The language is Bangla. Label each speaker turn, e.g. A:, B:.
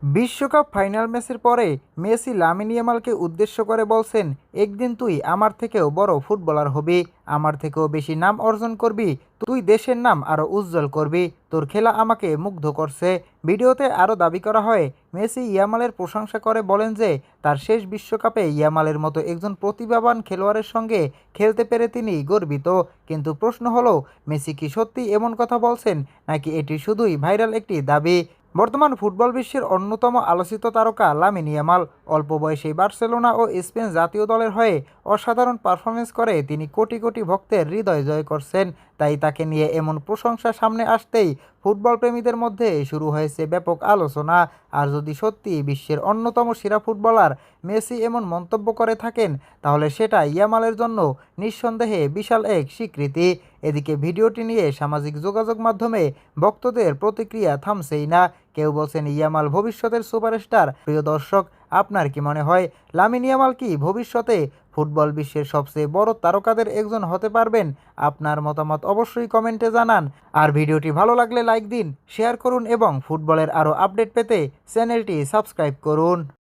A: বিশ্বকাপ ফাইনাল ম্যাচের পরে মেসি লামিন ইয়ামালকে উদ্দেশ্য করে বলছেন, একদিন তুই আমার থেকেও বড় ফুটবলার হবি, আমার থেকেও বেশি নাম অর্জন করবি, তুই দেশের নাম আরও উজ্জ্বল করবি, তোর খেলা আমাকে মুগ্ধ করছে। ভিডিওতে আরও দাবি করা হয়, মেসি ইয়ামালের প্রশংসা করে বলেন যে তার শেষ বিশ্বকাপে ইয়ামালের মতো একজন প্রতিভাবান খেলোয়াড়ের সঙ্গে খেলতে পেরে তিনি গর্বিত। কিন্তু প্রশ্ন হলো, মেসি কি সত্যি এমন কথা বলছেন, নাকি এটি শুধুই ভাইরাল একটি দাবি? বর্তমান ফুটবল বিশ্বের অন্যতম আলোচিত তারকা লামিন ইয়ামাল অল্প বয়সেই বার্সেলোনা ও স্পেন জাতীয় দলের হয়ে অসাধারণ পারফরমেন্স করে তিনি কোটি কোটি ভক্তের হৃদয় জয় করছেন। তাই তাকে নিয়ে এমন প্রশংসা সামনে আসতেই ফুটবল প্রেমীদের মধ্যে শুরু হয়েছে ব্যাপক আলোচনা। আর যদি সত্যি বিশ্বের অন্যতম সেরা ফুটবলার মেসি এমন মন্তব্য করে থাকেন, তাহলে সেটা ইয়ামালের জন্য নিঃসন্দেহে বিশাল এক স্বীকৃতি। এদিকে ভিডিওটি নিয়ে সামাজিক যোগাযোগ মাধ্যমে ভক্তদের প্রতিক্রিয়া থামছেই না। কেউ বলছেন ইয়ামাল ভবিষ্যতের সুপারস্টার। প্রিয় দর্শক, আপনার কি মনে হয়, লামিন ইয়ামাল কি ভবিষ্যতে ফুটবল বিশ্বের সবচেয়ে বড় তারকাদের একজন হতে পারবেন? আপনার মতামত অবশ্যই কমেন্টে জানান। আর ভিডিওটি ভালো লাগলে লাইক দিন, শেয়ার করুন এবং ফুটবলের আরও আপডেট পেতে চ্যানেলটি সাবস্ক্রাইব করুন।